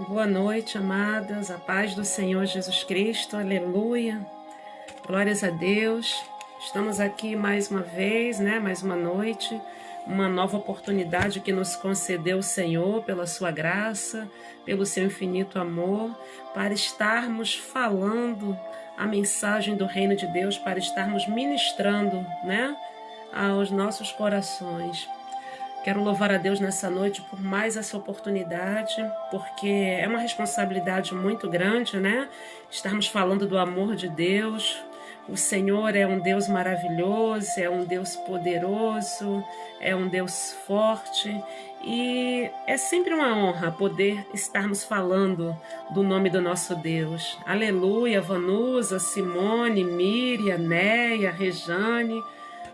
Boa noite, amadas, a paz do Senhor Jesus Cristo, aleluia, glórias a Deus. Estamos aqui mais uma vez, mais uma noite, uma nova oportunidade que nos concedeu o Senhor pela sua graça, pelo seu infinito amor, para estarmos falando a mensagem do reino de Deus, para estarmos ministrando, aos nossos corações. Quero louvar a Deus nessa noite por mais essa oportunidade, porque é uma responsabilidade muito grande, Estarmos falando do amor de Deus. O Senhor é um Deus maravilhoso, é um Deus poderoso, é um Deus forte e é sempre uma honra poder estarmos falando do nome do nosso Deus. Aleluia, Vanusa, Simone, Miriam, Neia, Rejane.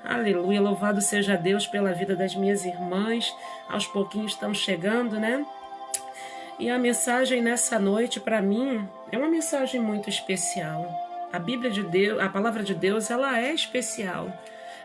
Aleluia, louvado seja Deus pela vida das minhas irmãs. Aos pouquinhos estão chegando, E a mensagem nessa noite, para mim, é uma mensagem muito especial. A Bíblia de Deus, a palavra de Deus, ela é especial.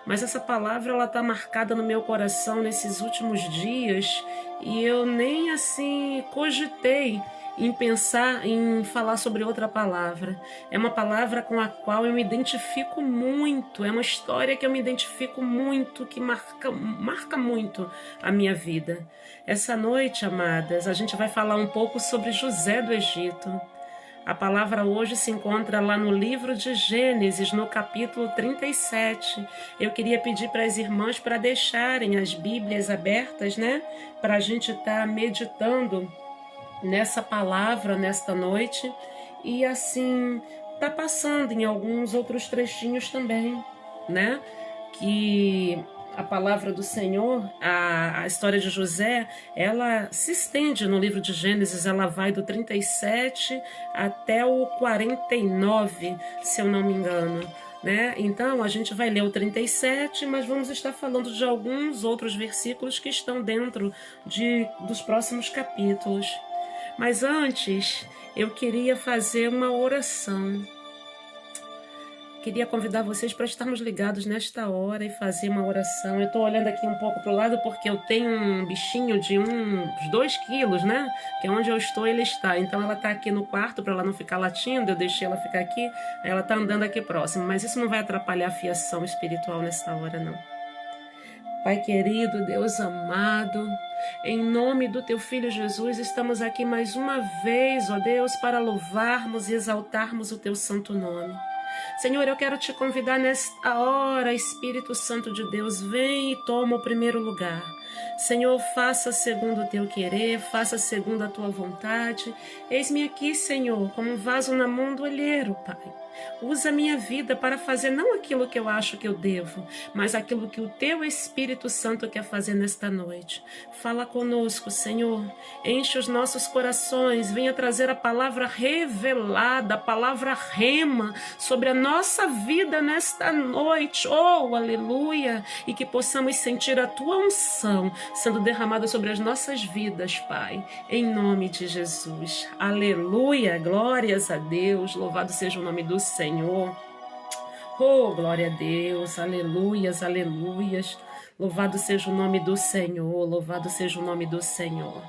Mas essa palavra, ela está marcada no meu coração nesses últimos dias e eu nem assim cogitei em pensar em falar sobre outra palavra. É uma palavra com a qual eu me identifico muito, é uma história que eu me identifico muito, que marca muito a minha vida. Essa noite, amadas, a gente vai falar um pouco sobre José do Egito. A palavra hoje se encontra lá no livro de Gênesis, no capítulo 37. Eu queria pedir para as irmãs para deixarem as Bíblias abertas, para a gente estar meditando nessa palavra nesta noite e assim tá passando em alguns outros trechinhos também, que a palavra do Senhor, a história de José, ela se estende no livro de Gênesis, ela vai do 37 até o 49, se eu não me engano. Então a gente vai ler o 37, mas vamos estar falando de alguns outros versículos que estão dentro dos próximos capítulos. Mas antes, eu queria fazer uma oração. Queria convidar vocês para estarmos ligados nesta hora e fazer uma oração. Eu estou olhando aqui um pouco para o lado porque eu tenho um bichinho de uns 2 quilos, Que é onde eu estou, ele está. Então ela está aqui no quarto para ela não ficar latindo. Eu deixei ela ficar aqui, aí ela está andando aqui próximo. Mas isso não vai atrapalhar a fiação espiritual nessa hora, não. Pai querido, Deus amado, em nome do Teu Filho Jesus, estamos aqui mais uma vez, ó Deus, para louvarmos e exaltarmos o Teu santo nome. Senhor, eu quero te convidar nesta hora, Espírito Santo de Deus, vem e toma o primeiro lugar. Senhor, faça segundo o Teu querer, faça segundo a Tua vontade. Eis-me aqui, Senhor, como um vaso na mão do olheiro, Pai. Usa a minha vida para fazer não aquilo que eu acho que eu devo, mas aquilo que o Teu Espírito Santo quer fazer nesta noite. Fala conosco, Senhor. Enche os nossos corações. Venha trazer a palavra revelada, a palavra rema sobre a nossa vida nesta noite. Oh, aleluia! E que possamos sentir a Tua unção sendo derramada sobre as nossas vidas, Pai. Em nome de Jesus. Aleluia! Glórias a Deus. Louvado seja o nome do Senhor. Oh, glória a Deus, aleluias, aleluias. Louvado seja o nome do Senhor, louvado seja o nome do Senhor.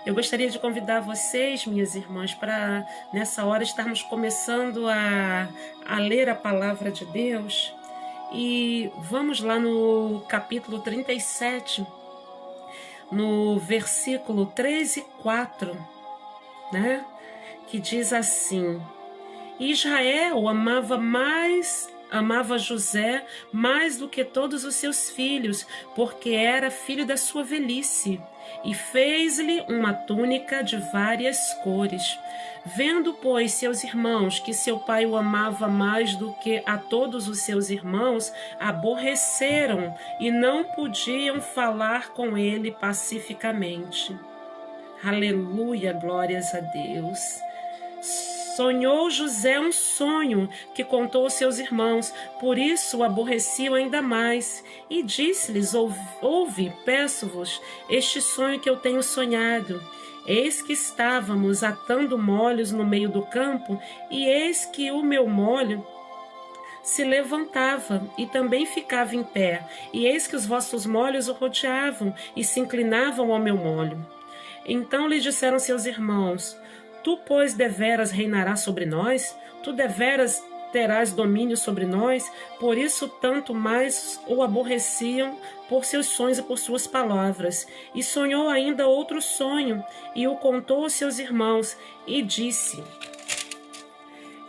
Eu gostaria de convidar vocês, minhas irmãs, para nessa hora estarmos começando a ler a palavra de Deus. E vamos lá no capítulo 37, no versículo 3 e 4, que diz assim: Israel amava José mais do que todos os seus filhos, porque era filho da sua velhice, e fez-lhe uma túnica de várias cores. Vendo, pois, seus irmãos que seu pai o amava mais do que a todos os seus irmãos, aborreceram e não podiam falar com ele pacificamente. Aleluia, glórias a Deus. Sonhou José um sonho que contou aos seus irmãos, por isso o aborreciam ainda mais. E disse-lhes: Ouve, peço-vos, este sonho que eu tenho sonhado. Eis que estávamos atando molhos no meio do campo, e eis que o meu molho se levantava e também ficava em pé, e eis que os vossos molhos o rodeavam e se inclinavam ao meu molho. Então lhe disseram seus irmãos: Tu, pois, deveras reinarás sobre nós? Tu deveras terás domínio sobre nós? Por isso tanto mais o aborreciam por seus sonhos e por suas palavras. E sonhou ainda outro sonho, e o contou aos seus irmãos, e disse: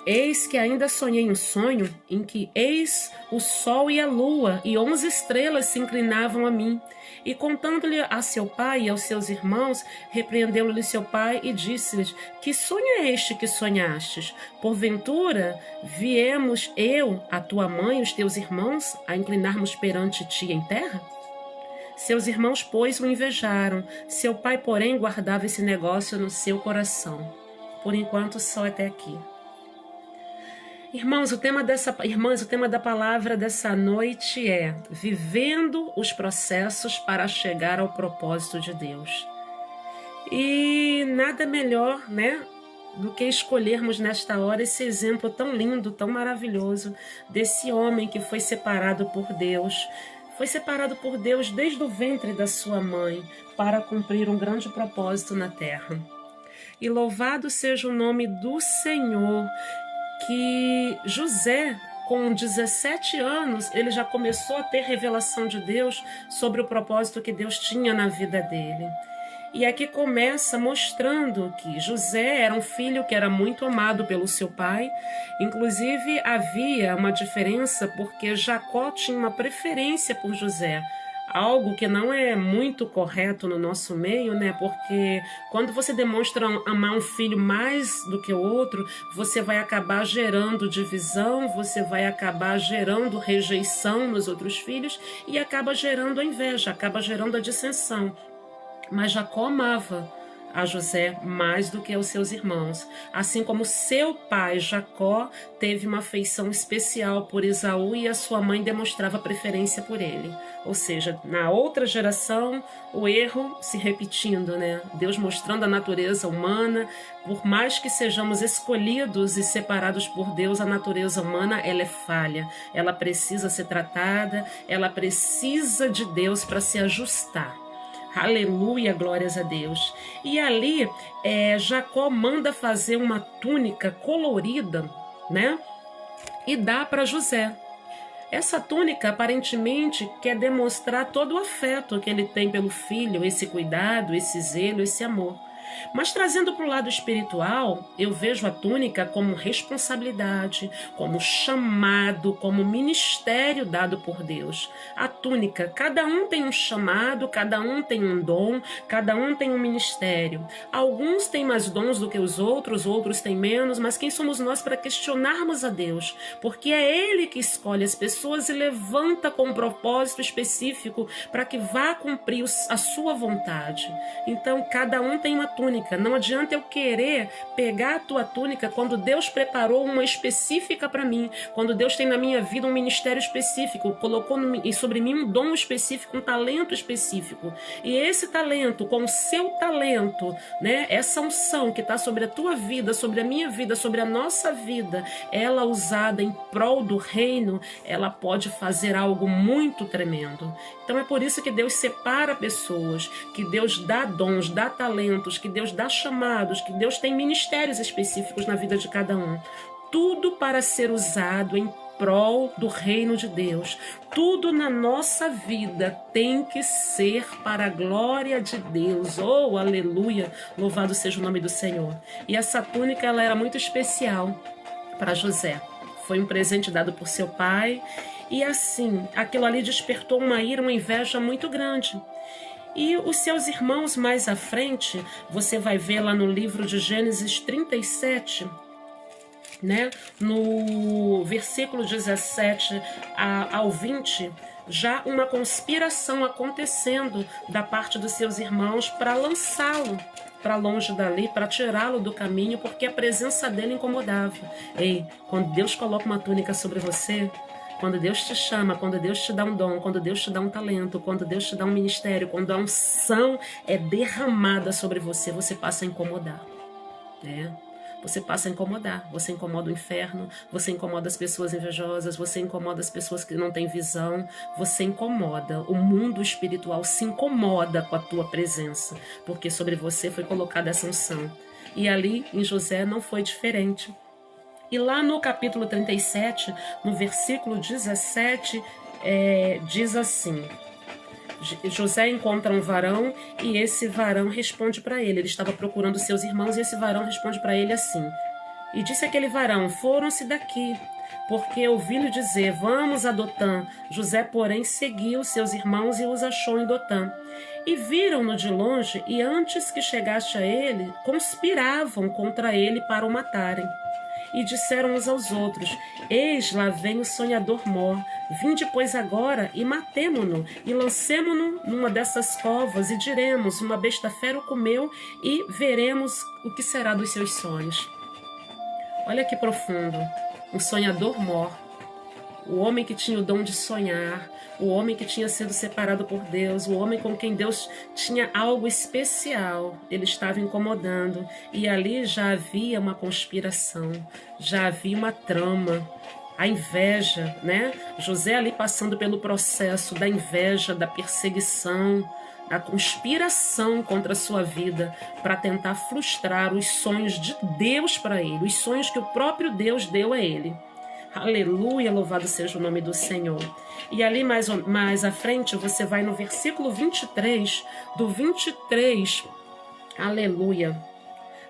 Eis que ainda sonhei um sonho, em que eis o sol e a lua, e 11 estrelas se inclinavam a mim. E contando-lhe a seu pai e aos seus irmãos, repreendeu-lhe seu pai e disse-lhes: Que sonho é este que sonhastes? Porventura, viemos eu, a tua mãe e os teus irmãos, a inclinarmos perante ti em terra? Seus irmãos, pois, o invejaram. Seu pai, porém, guardava esse negócio no seu coração. Por enquanto, só até aqui. Irmãos, o tema da palavra dessa noite é vivendo os processos para chegar ao propósito de Deus. E nada melhor, né, do que escolhermos nesta hora esse exemplo tão lindo, tão maravilhoso desse homem que foi separado por Deus. Foi separado por Deus desde o ventre da sua mãe para cumprir um grande propósito na terra. E louvado seja o nome do Senhor, que José, com 17 anos, ele já começou a ter revelação de Deus sobre o propósito que Deus tinha na vida dele. E aqui começa mostrando que José era um filho que era muito amado pelo seu pai. Inclusive, havia uma diferença porque Jacó tinha uma preferência por José. Algo que não é muito correto no nosso meio, né? Porque quando você demonstra amar um filho mais do que o outro, você vai acabar gerando divisão, você vai acabar gerando rejeição nos outros filhos e acaba gerando a inveja, acaba gerando a dissensão. Mas Jacó amava a José mais do que aos seus irmãos. Assim como seu pai, Jacó, teve uma afeição especial por Esaú e a sua mãe demonstrava preferência por ele. Ou seja, na outra geração, o erro se repetindo, né? Deus mostrando a natureza humana. Por mais que sejamos escolhidos e separados por Deus, a natureza humana, ela é falha. Ela precisa ser tratada, ela precisa de Deus para se ajustar. Aleluia, glórias a Deus. E ali, Jacó manda fazer uma túnica colorida, né? E dá para José. Essa túnica, aparentemente, quer demonstrar todo o afeto que ele tem pelo filho, esse cuidado, esse zelo, esse amor. Mas trazendo para o lado espiritual, eu vejo a túnica como responsabilidade, como chamado, como ministério dado por Deus. A túnica, cada um tem um chamado, cada um tem um dom, cada um tem um ministério. Alguns têm mais dons do que os outros têm menos, mas quem somos nós para questionarmos a Deus? Porque é Ele que escolhe as pessoas e levanta com um propósito específico para que vá cumprir a sua vontade. Então, cada um tem uma túnica. Não adianta eu querer pegar a tua túnica quando Deus preparou uma específica para mim, quando Deus tem na minha vida um ministério específico, colocou sobre mim um dom específico, um talento específico. E esse talento, com o seu talento, né, essa unção que está sobre a tua vida, sobre a minha vida, sobre a nossa vida, ela usada em prol do reino, ela pode fazer algo muito tremendo. Então é por isso que Deus separa pessoas, que Deus dá dons, dá talentos, que Deus dá chamados, que Deus tem ministérios específicos na vida de cada um. Tudo para ser usado em prol do reino de Deus. Tudo na nossa vida tem que ser para a glória de Deus. Oh, aleluia! Louvado seja o nome do Senhor. E essa túnica, ela era muito especial para José. Foi um presente dado por seu pai. E assim, aquilo ali despertou uma ira, uma inveja muito grande. E os seus irmãos mais à frente, você vai ver lá no livro de Gênesis 37, né? No versículo 17 ao 20, já uma conspiração acontecendo da parte dos seus irmãos para lançá-lo para longe dali, para tirá-lo do caminho, porque a presença dele incomodava. Ei, quando Deus coloca uma túnica sobre você, quando Deus te chama, quando Deus te dá um dom, quando Deus te dá um talento, quando Deus te dá um ministério, quando a unção é derramada sobre você, você passa a incomodar, né? você passa a incomodar. Você incomoda o inferno, você incomoda as pessoas invejosas, você incomoda as pessoas que não têm visão, você incomoda. O mundo espiritual se incomoda com a tua presença, porque sobre você foi colocada essa unção. E ali em José não foi diferente. E lá no capítulo 37, no versículo 17, diz assim: José encontra um varão e esse varão responde para ele. Ele estava procurando seus irmãos e esse varão responde para ele assim: e disse aquele varão: foram-se daqui, porque ouvi-lhe dizer, vamos a Dotã. José, porém, seguiu seus irmãos e os achou em Dotã. E viram-no de longe, e antes que chegasse a ele, conspiravam contra ele para o matarem. E disseram uns aos outros: eis lá vem o sonhador mor, vinde pois agora e matemo-no, e lancemo-no numa dessas covas, e diremos, uma besta fera o comeu, e veremos o que será dos seus sonhos. Olha que profundo, um sonhador mor, o homem que tinha o dom de sonhar, o homem que tinha sido separado por Deus, o homem com quem Deus tinha algo especial, ele estava incomodando. E ali já havia uma conspiração, já havia uma trama, a inveja, né? José ali passando pelo processo da inveja, da perseguição, da conspiração contra a sua vida para tentar frustrar os sonhos de Deus para ele, os sonhos que o próprio Deus deu a ele. Aleluia, louvado seja o nome do Senhor. E ali mais à frente, você vai no versículo 23, do 23, aleluia,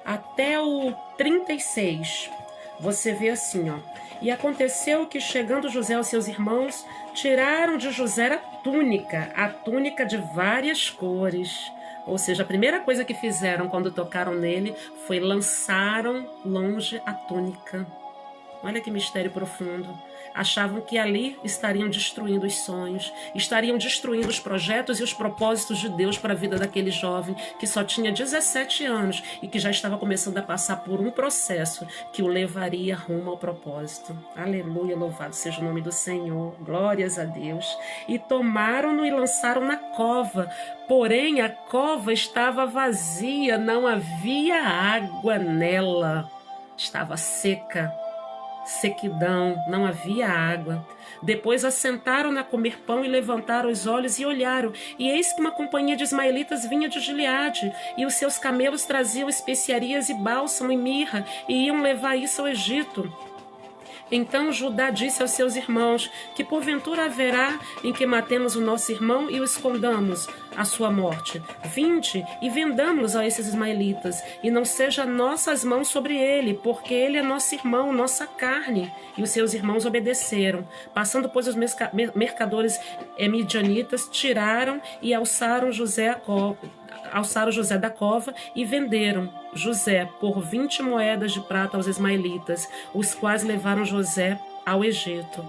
até o 36, você vê assim, ó. E aconteceu que, chegando José aos seus irmãos, tiraram de José a túnica de várias cores. Ou seja, a primeira coisa que fizeram quando tocaram nele foi lançaram longe a túnica. Olha que mistério profundo. Achavam que ali estariam destruindo os sonhos, estariam destruindo os projetos e os propósitos de Deus para a vida daquele jovem que só tinha 17 anos e que já estava começando a passar por um processo que o levaria rumo ao propósito. Aleluia, louvado seja o nome do Senhor, glórias a Deus. E tomaram-no e lançaram na cova, porém a cova estava vazia, não havia água nela, estava seca. Sequidão, não havia água. Depois assentaram-na a comer pão e levantaram os olhos e olharam, e eis que uma companhia de ismaelitas vinha de Gileade, e os seus camelos traziam especiarias e bálsamo e mirra, e iam levar isso ao Egito. Então Judá disse aos seus irmãos: que porventura haverá em que matemos o nosso irmão e o escondamos a sua morte? Vinde e vendamos a esses ismaelitas, e não seja nossas mãos sobre ele, porque ele é nosso irmão, nossa carne. E os seus irmãos obedeceram. Passando, pois, os mercadores midianitas, tiraram e alçaram José da cova e venderam José por 20 moedas de prata aos ismaelitas, os quais levaram José ao Egito.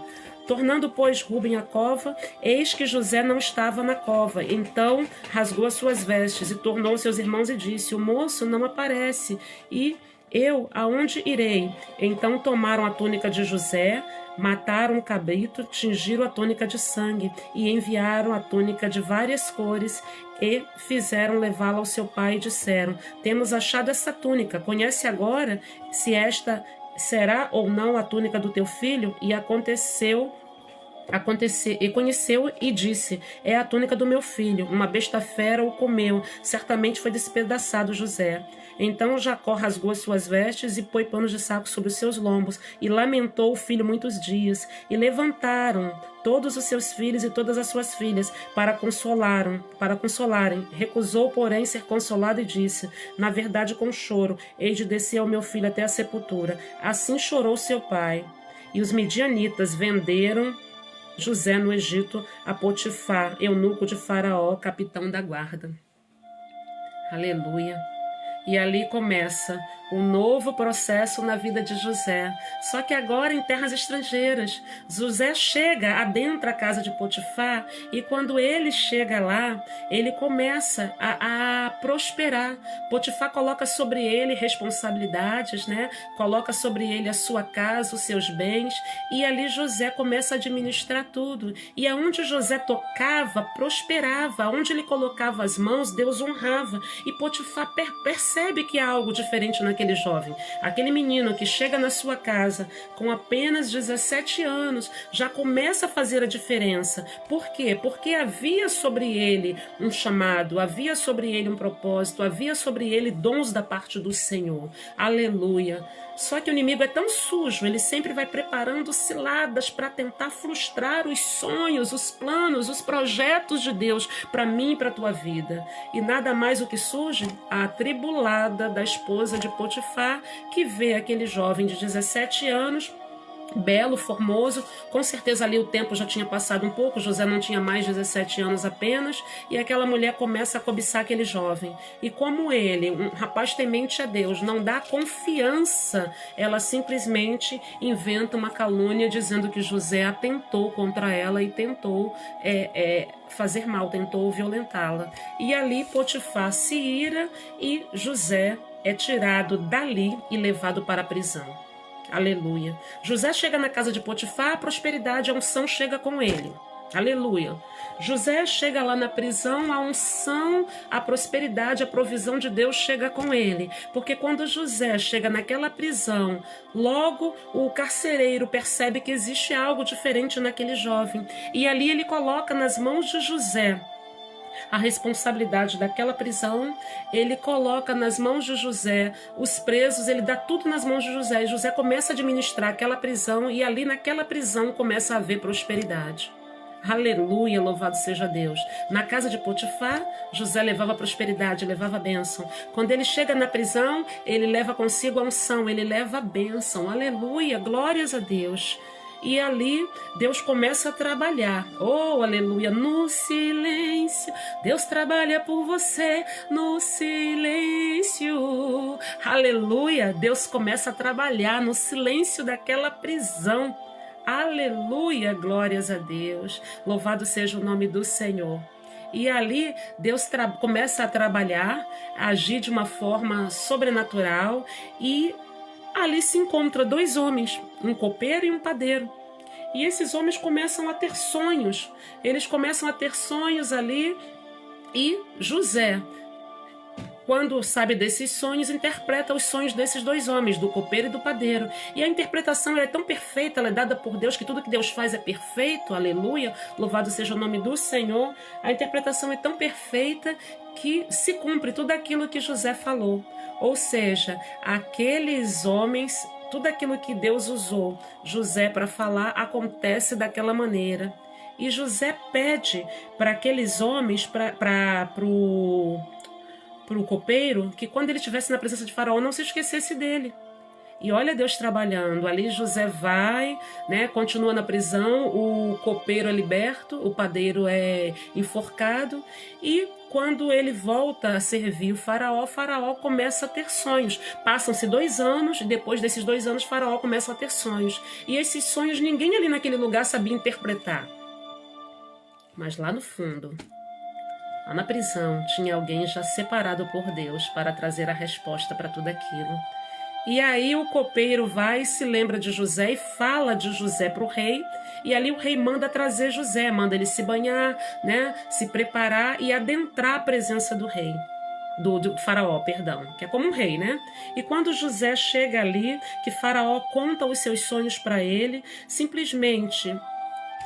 Tornando, pois, Rúben à cova, eis que José não estava na cova. Então rasgou as suas vestes e tornou aos seus irmãos e disse: o moço não aparece, e eu aonde irei? Então tomaram a túnica de José, mataram um cabrito, tingiram a túnica de sangue e enviaram a túnica de várias cores e fizeram levá-la ao seu pai e disseram: temos achado essa túnica, conhece agora se esta será ou não a túnica do teu filho? E conheceu e disse: é a túnica do meu filho, uma besta fera o comeu, certamente foi despedaçado José. Então Jacó rasgou as suas vestes e pôs panos de saco sobre os seus lombos, e lamentou o filho muitos dias. E levantaram todos os seus filhos e todas as suas filhas para consolarem. Recusou, porém, ser consolado e disse: na verdade, com choro, hei de descer ao meu filho até a sepultura. Assim chorou seu pai. E os midianitas venderam José no Egito a Potifar, eunuco de Faraó, capitão da guarda. Aleluia. E ali começa um novo processo na vida de José, só que agora em terras estrangeiras. José chega, adentra a casa de Potifar, e quando ele chega lá, ele começa a prosperar. Potifar coloca sobre ele responsabilidades, né? Coloca sobre ele a sua casa, os seus bens, e ali José começa a administrar tudo. E aonde José tocava, prosperava. Aonde ele colocava as mãos, Deus honrava. E Potifar percebe que há algo diferente naquele aquele jovem. Aquele menino que chega na sua casa com apenas 17 anos, já começa a fazer a diferença. Por quê? Porque havia sobre ele um chamado, havia sobre ele um propósito, havia sobre ele dons da parte do Senhor. Aleluia. Só que o inimigo é tão sujo, ele sempre vai preparando ciladas para tentar frustrar os sonhos, os planos, os projetos de Deus para mim e para a tua vida. E nada mais o que surge? A atribulada da esposa de Potifar, que vê aquele jovem de 17 anos, belo, formoso, com certeza ali o tempo já tinha passado um pouco, José não tinha mais 17 anos apenas, e aquela mulher começa a cobiçar aquele jovem. E como ele, um rapaz temente a Deus, não dá confiança, ela simplesmente inventa uma calúnia dizendo que José atentou contra ela e tentou fazer mal, tentou violentá-la. E ali Potifar se ira e José é tirado dali e levado para a prisão. Aleluia. José chega na casa de Potifar, a prosperidade, a unção chega com ele. Aleluia. José chega lá na prisão, a unção, a prosperidade, a provisão de Deus chega com ele. Porque quando José chega naquela prisão, logo o carcereiro percebe que existe algo diferente naquele jovem. E ali ele coloca nas mãos de José a responsabilidade daquela prisão, ele coloca nas mãos de José os presos, ele dá tudo nas mãos de José, e José começa a administrar aquela prisão, e ali naquela prisão começa a haver prosperidade. Aleluia, louvado seja Deus. Na casa de Potifar, José levava prosperidade, levava bênção. Quando ele chega na prisão, ele leva consigo a unção, ele leva a bênção. Aleluia, glórias a Deus. E ali Deus começa a trabalhar. Oh, aleluia, no silêncio. Deus trabalha por você no silêncio. Aleluia, Deus começa a trabalhar no silêncio daquela prisão. Aleluia, glórias a Deus. Louvado seja o nome do Senhor. E ali Deus começa a trabalhar, a agir de uma forma sobrenatural, e ali se encontram dois homens, um copeiro e um padeiro. E esses homens começam a ter sonhos. Eles começam a ter sonhos ali. E José, quando sabe desses sonhos, interpreta os sonhos desses dois homens, do copeiro e do padeiro. E a interpretação é tão perfeita, ela é dada por Deus, que tudo que Deus faz é perfeito. Aleluia, louvado seja o nome do Senhor. A interpretação é tão perfeita que se cumpre tudo aquilo que José falou. Ou seja, aqueles homens, tudo aquilo que Deus usou José para falar, acontece daquela maneira. E José pede para aqueles homens, para o copeiro, que quando ele estivesse na presença de Faraó, não se esquecesse dele. E olha Deus trabalhando. Ali José vai, continua na prisão, o copeiro é liberto, o padeiro é enforcado, e quando ele volta a servir o Faraó começa a ter sonhos. Passam-se 2 anos, e depois desses 2 anos Faraó começa a ter sonhos. E esses sonhos ninguém ali naquele lugar sabia interpretar. Mas lá no fundo, lá na prisão, tinha alguém já separado por Deus para trazer a resposta para tudo aquilo. E aí o copeiro vai e se lembra de José e fala de José para o rei. E ali o rei manda trazer José, manda ele se banhar, se preparar e adentrar a presença do rei. Do faraó, perdão, que é como um rei, E quando José chega ali, que Faraó conta os seus sonhos para ele, simplesmente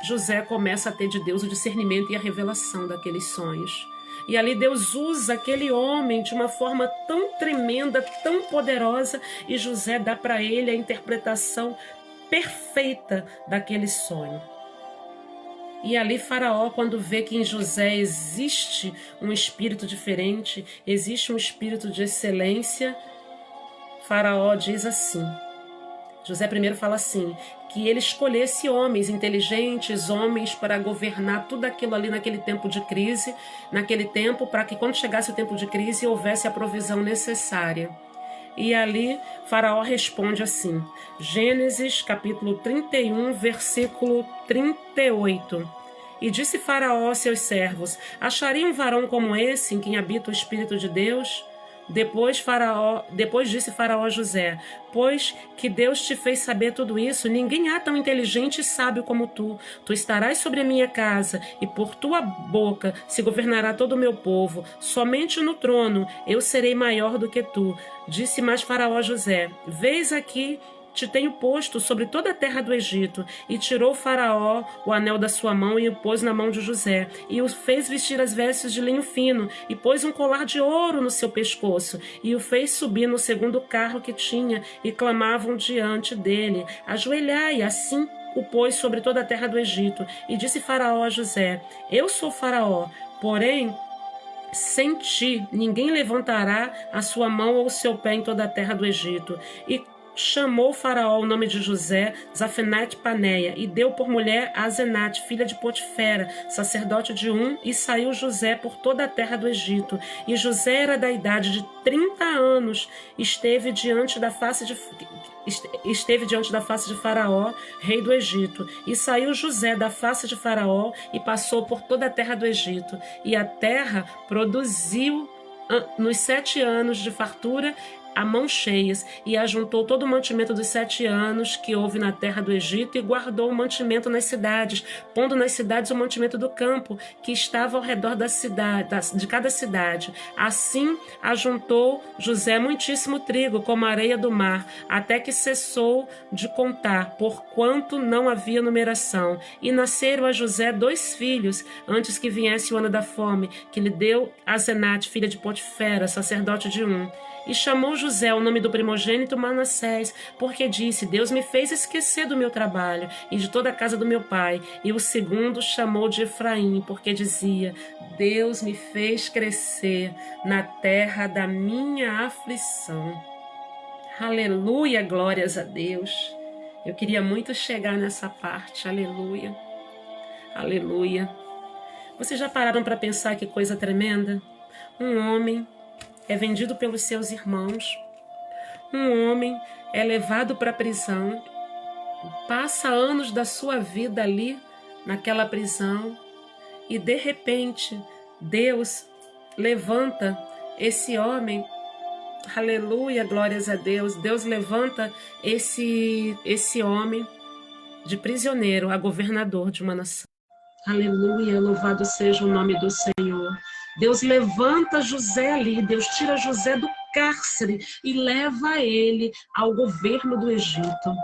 José começa a ter de Deus o discernimento e a revelação daqueles sonhos. E ali Deus usa aquele homem de uma forma tão tremenda, tão poderosa, e José dá para ele a interpretação perfeita daquele sonho. E ali Faraó, quando vê que em José existe um espírito diferente, existe um espírito de excelência, Faraó diz assim, José primeiro fala assim, que ele escolhesse homens inteligentes, homens para governar tudo aquilo ali naquele tempo de crise, naquele tempo, para que quando chegasse o tempo de crise houvesse a provisão necessária. E ali Faraó responde assim, Gênesis capítulo 31, versículo 38. E disse Faraó aos seus servos, acharia um varão como esse, em quem habita o Espírito de Deus? Depois disse Faraó a José: pois que Deus te fez saber tudo isso, ninguém há tão inteligente e sábio como tu. Tu estarás sobre a minha casa, e por tua boca se governará todo o meu povo. Somente no trono eu serei maior do que tu. Disse mais Faraó a José: vês aqui, te tenho posto sobre toda a terra do Egito. E tirou Faraó o anel da sua mão e o pôs na mão de José, e o fez vestir as vestes de linho fino, e pôs um colar de ouro no seu pescoço, e o fez subir no segundo carro que tinha, e clamavam diante dele: ajoelhai. Assim o pôs sobre toda a terra do Egito. E disse Faraó a José: eu sou Faraó, porém sem ti ninguém levantará a sua mão ou o seu pé em toda a terra do Egito. E chamou Faraó o nome de José Zafenate-Paneia, e deu por mulher a Asenate, filha de Potifera, sacerdote de e saiu José por toda a terra do Egito. E José era da idade de 30 anos, esteve diante da face de Faraó, rei do Egito. E saiu José da face de Faraó e passou por toda a terra do Egito. E a terra produziu nos 7 anos de fartura a mãos cheias, e ajuntou todo o mantimento dos 7 anos que houve na terra do Egito, e guardou o mantimento nas cidades, pondo nas cidades o mantimento do campo, que estava ao redor da cidade, de cada cidade. Assim ajuntou José muitíssimo trigo, como a areia do mar, até que cessou de contar, porquanto não havia numeração. E nasceram a José 2 filhos, antes que viesse o ano da fome, que lhe deu Asenate, filha de Potifera, sacerdote de E chamou José o nome do primogênito Manassés, porque disse: Deus me fez esquecer do meu trabalho e de toda a casa do meu pai. E o segundo chamou de Efraim, porque dizia: Deus me fez crescer na terra da minha aflição. Aleluia, glórias a Deus. Eu queria muito chegar nessa parte. Aleluia, aleluia. Vocês já pararam para pensar que coisa tremenda? Um homem é vendido pelos seus irmãos, um homem é levado para a prisão, passa anos da sua vida ali, naquela prisão, e de repente Deus levanta esse homem, aleluia, glórias a Deus, Deus levanta esse homem de prisioneiro a governador de uma nação. Aleluia, louvado seja o nome do Senhor. Deus levanta José ali, Deus tira José do cárcere e leva ele ao governo do Egito.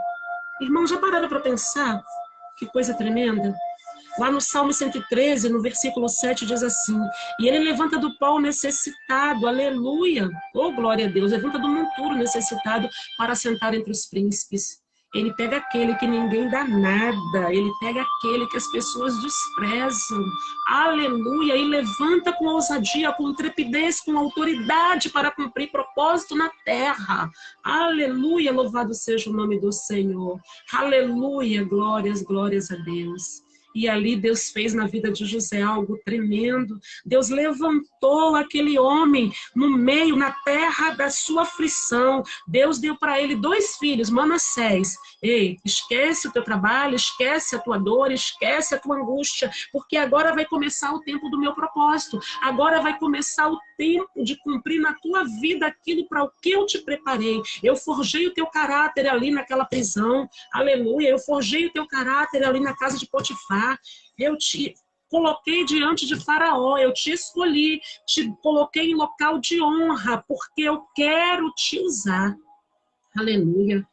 Irmãos, já pararam para pensar? Que coisa tremenda. Lá no Salmo 113, no versículo 7, diz assim: e ele levanta do pó o necessitado, aleluia, oh glória a Deus, levanta do monturo necessitado para sentar entre os príncipes. Ele pega aquele que ninguém dá nada, ele pega aquele que as pessoas desprezam, aleluia, e levanta com ousadia, com intrepidez, com autoridade para cumprir propósito na terra, aleluia, louvado seja o nome do Senhor, aleluia, glórias, glórias a Deus. E ali Deus fez na vida de José algo tremendo. Deus levantou aquele homem no meio, na terra da sua aflição. Deus deu para ele 2 filhos, Manassés. Ei, esquece o teu trabalho, esquece a tua dor, esquece a tua angústia, porque agora vai começar o tempo do meu propósito. Agora vai começar o tempo de cumprir na tua vida aquilo para o que eu te preparei. Eu forjei o teu caráter ali naquela prisão. Aleluia, eu forjei o teu caráter ali na casa de Potifar. Eu te coloquei diante de Faraó, eu te escolhi, te coloquei em local de honra, porque eu quero te usar. Aleluia.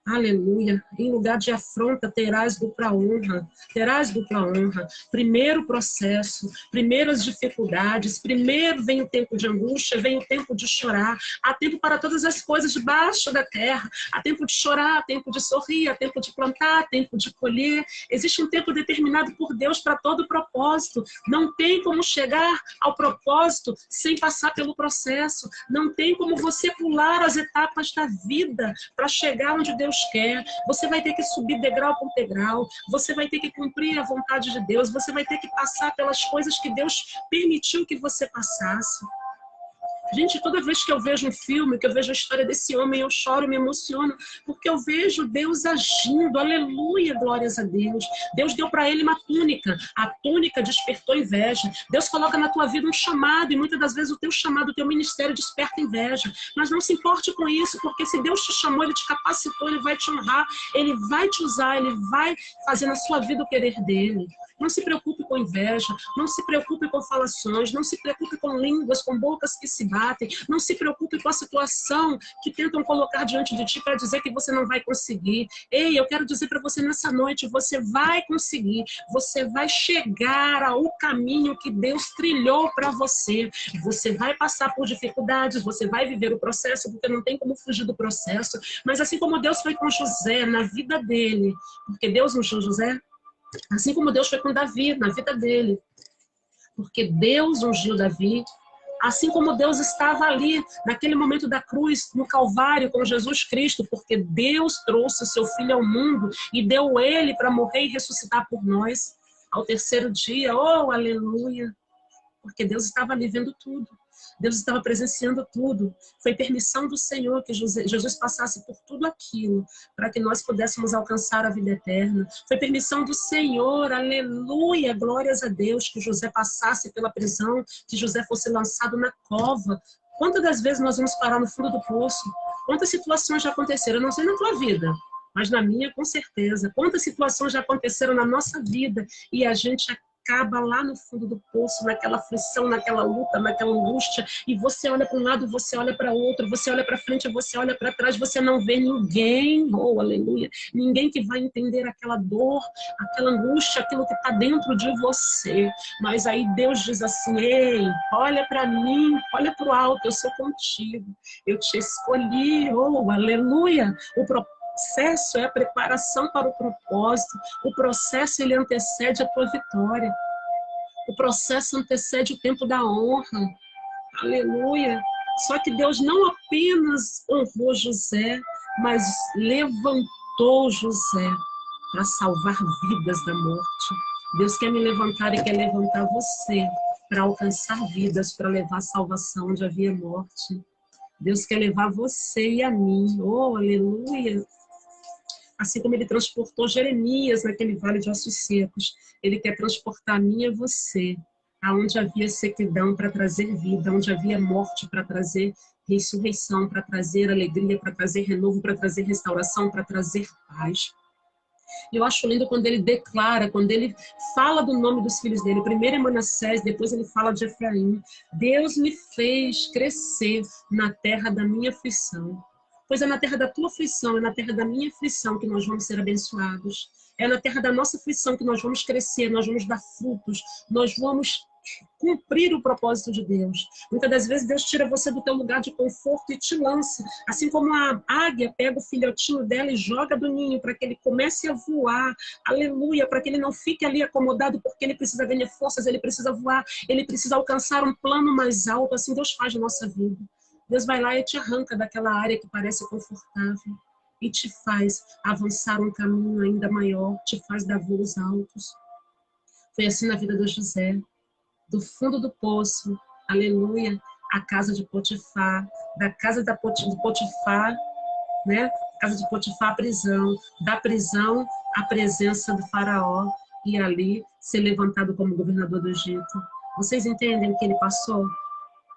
Aleluia, em lugar de afronta terás dupla honra, terás dupla honra. Primeiro processo, primeiras dificuldades, primeiro vem o tempo de angústia, vem o tempo de chorar. Há tempo para todas as coisas debaixo da terra, há tempo de chorar, há tempo de sorrir, há tempo de plantar, há tempo de colher. Existe um tempo determinado por Deus para todo propósito. Não tem como chegar ao propósito sem passar pelo processo. Não tem como você pular as etapas da vida para chegar onde Deus quer. Você vai ter que subir degrau por degrau, você vai ter que cumprir a vontade de Deus, você vai ter que passar pelas coisas que Deus permitiu que você passasse. Gente, toda vez que eu vejo um filme, que eu vejo a história desse homem, eu choro, me emociono, porque eu vejo Deus agindo, aleluia, glórias a Deus. Deus deu para ele uma túnica, a túnica despertou inveja. Deus coloca na tua vida um chamado, e muitas das vezes o teu chamado, o teu ministério desperta inveja. Mas não se importe com isso, porque se Deus te chamou, Ele te capacitou, Ele vai te honrar, Ele vai te usar, Ele vai fazer na sua vida o querer dEle. Não se preocupe com inveja, não se preocupe com falações, não se preocupe com línguas, com bocas que se batem, não se preocupe com a situação que tentam colocar diante de ti para dizer que você não vai conseguir. Ei, eu quero dizer para você nessa noite, você vai conseguir, você vai chegar ao caminho que Deus trilhou para você. Você vai passar por dificuldades, você vai viver o processo, porque não tem como fugir do processo. Mas assim como Deus foi com José na vida dele, porque Deus ungiu José, assim como Deus foi com Davi na vida dele, porque Deus ungiu Davi, assim como Deus estava ali, naquele momento da cruz, no Calvário, com Jesus Cristo, porque Deus trouxe o seu Filho ao mundo e deu ele para morrer e ressuscitar por nós ao terceiro dia. Oh, aleluia! Porque Deus estava ali vendo tudo. Deus estava presenciando tudo. Foi permissão do Senhor que Jesus passasse por tudo aquilo, para que nós pudéssemos alcançar a vida eterna. Foi permissão do Senhor, aleluia, glórias a Deus, que José passasse pela prisão, que José fosse lançado na cova. Quantas das vezes nós vamos parar no fundo do poço? Quantas situações já aconteceram? Eu não sei na tua vida, mas na minha, com certeza. Quantas situações já aconteceram na nossa vida e a gente acaba lá no fundo do poço, naquela aflição, naquela luta, naquela angústia, e você olha para um lado, você olha para outro, você olha para frente, você olha para trás, você não vê ninguém, oh, aleluia, ninguém que vai entender aquela dor, aquela angústia, aquilo que está dentro de você. Mas aí Deus diz assim: ei, olha para mim, olha para o alto, eu sou contigo, eu te escolhi, oh, aleluia. O processo é a preparação para o propósito. O processo, ele antecede a tua vitória. O processo antecede o tempo da honra. Aleluia. Só que Deus não apenas honrou José, mas levantou José para salvar vidas da morte. Deus quer me levantar e quer levantar você para alcançar vidas, para levar salvação onde havia morte. Deus quer levar você e a mim. Oh, aleluia. Assim como ele transportou Jeremias naquele vale de ossos secos, ele quer transportar a mim e a você, aonde havia sequidão para trazer vida, onde havia morte para trazer ressurreição, para trazer alegria, para trazer renovo, para trazer restauração, para trazer paz. Eu acho lindo quando ele declara, quando ele fala do nome dos filhos dele. Primeiro é Manassés, depois ele fala de Efraim. Deus me fez crescer na terra da minha aflição. Pois é na terra da tua aflição, é na terra da minha aflição que nós vamos ser abençoados. É na terra da nossa aflição que nós vamos crescer, nós vamos dar frutos, nós vamos cumprir o propósito de Deus. Muitas das vezes Deus tira você do teu lugar de conforto e te lança. Assim como a águia pega o filhotinho dela e joga do ninho para que ele comece a voar. Aleluia, para que ele não fique ali acomodado, porque ele precisa ganhar forças, ele precisa voar, ele precisa alcançar um plano mais alto. Assim Deus faz na nossa vida. Deus vai lá e te arranca daquela área que parece confortável e te faz avançar um caminho ainda maior, te faz dar voos altos. Foi assim na vida do José. Do fundo do poço, aleluia, a casa de Potifar, da casa de Potifar, né? Casa de Potifar, a prisão, da prisão, a presença do faraó, e ali ser levantado como governador do Egito. Vocês entendem o que ele passou?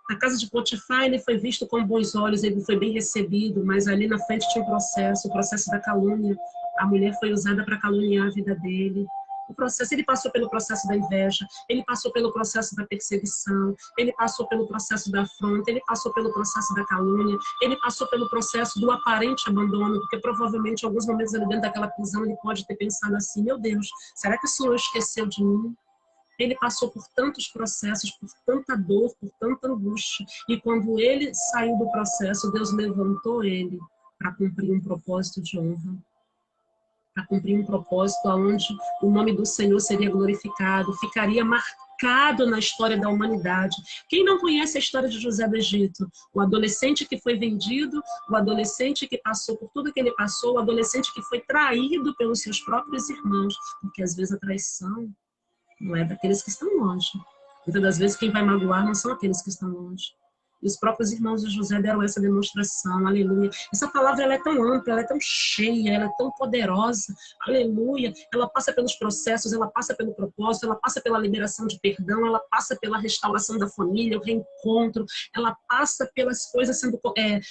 Na casa de Potifar, ele foi visto com bons olhos, ele foi bem recebido, mas ali na frente tinha um processo, o processo da calúnia. A mulher foi usada para caluniar a vida dele. O processo, ele passou pelo processo da inveja, ele passou pelo processo da perseguição, ele passou pelo processo da afronta, ele passou pelo processo da calúnia, ele passou pelo processo do aparente abandono, porque provavelmente em alguns momentos ali dentro daquela prisão ele pode ter pensado assim: meu Deus, será que o Senhor esqueceu de mim? Ele passou por tantos processos, por tanta dor, por tanta angústia. E quando ele saiu do processo, Deus levantou ele para cumprir um propósito de honra. Para cumprir um propósito onde o nome do Senhor seria glorificado, ficaria marcado na história da humanidade. Quem não conhece a história de José do Egito? O adolescente que foi vendido, o adolescente que passou por tudo que ele passou, o adolescente que foi traído pelos seus próprios irmãos. Porque às vezes a traição não é daqueles que estão longe. Muitas das vezes quem vai magoar não são aqueles que estão longe. E os próprios irmãos de José deram essa demonstração, aleluia. Essa palavra ela é tão ampla, ela é tão cheia, ela é tão poderosa, aleluia. Ela passa pelos processos, ela passa pelo propósito, ela passa pela liberação de perdão, ela passa pela restauração da família, o reencontro, ela passa pelas coisas sendo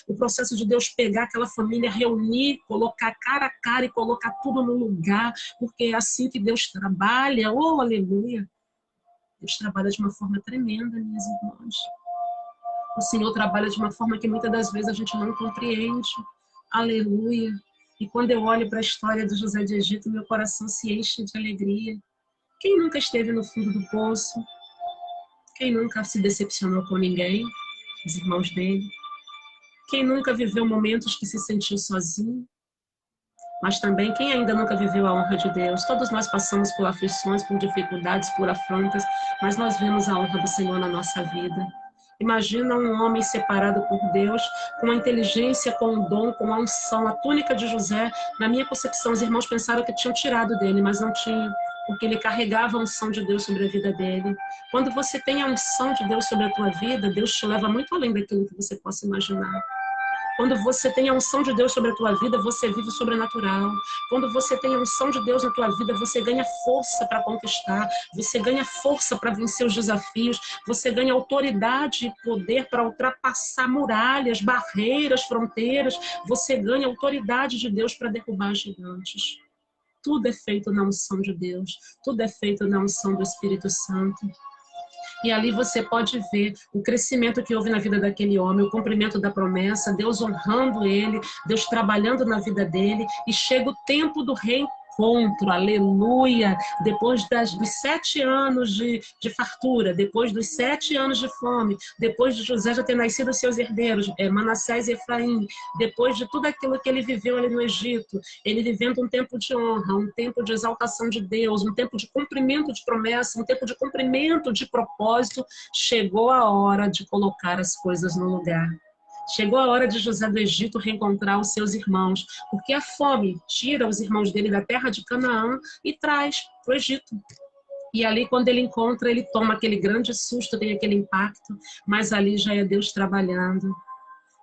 o processo de Deus pegar aquela família, reunir, colocar cara a cara e colocar tudo no lugar, porque é assim que Deus trabalha, oh aleluia. Deus trabalha de uma forma tremenda, minhas irmãs. O Senhor trabalha de uma forma que muitas das vezes a gente não compreende. Aleluia. E quando eu olho para a história de José de Egito, meu coração se enche de alegria. Quem nunca esteve no fundo do poço? Quem nunca se decepcionou com ninguém? Os irmãos dele. Quem nunca viveu momentos que se sentiu sozinho? Mas também quem ainda nunca viveu a honra de Deus? Todos nós passamos por aflições, por dificuldades, por afrontas, mas nós vemos a honra do Senhor na nossa vida. Imagina um homem separado por Deus, com a inteligência, com o dom, com a unção, a túnica de José. Na minha concepção, os irmãos pensaram que tinham tirado dele, mas não tinham, porque ele carregava a unção de Deus sobre a vida dele. Quando você tem a unção de Deus sobre a tua vida, Deus te leva muito além daquilo que você possa imaginar. Quando você tem a unção de Deus sobre a tua vida, você vive o sobrenatural. Quando você tem a unção de Deus na tua vida, você ganha força para conquistar, você ganha força para vencer os desafios, você ganha autoridade e poder para ultrapassar muralhas, barreiras, fronteiras, você ganha autoridade de Deus para derrubar gigantes. Tudo é feito na unção de Deus, tudo é feito na unção do Espírito Santo. E ali você pode ver o crescimento que houve na vida daquele homem, o cumprimento da promessa, Deus honrando ele, Deus trabalhando na vida dele, e chega o tempo do reencontro, aleluia, depois dos 7 anos de fartura, depois dos 7 anos de fome, depois de José já ter nascido seus herdeiros, Manassés e Efraim, depois de tudo aquilo que ele viveu ali no Egito, ele vivendo um tempo de honra, um tempo de exaltação de Deus, um tempo de cumprimento de promessa, um tempo de cumprimento de propósito, chegou a hora de colocar as coisas no lugar. Chegou a hora de José do Egito reencontrar os seus irmãos, porque a fome tira os irmãos dele da terra de Canaã e traz para o Egito. E ali, quando ele encontra, ele toma aquele grande susto, tem aquele impacto, mas ali já é Deus trabalhando.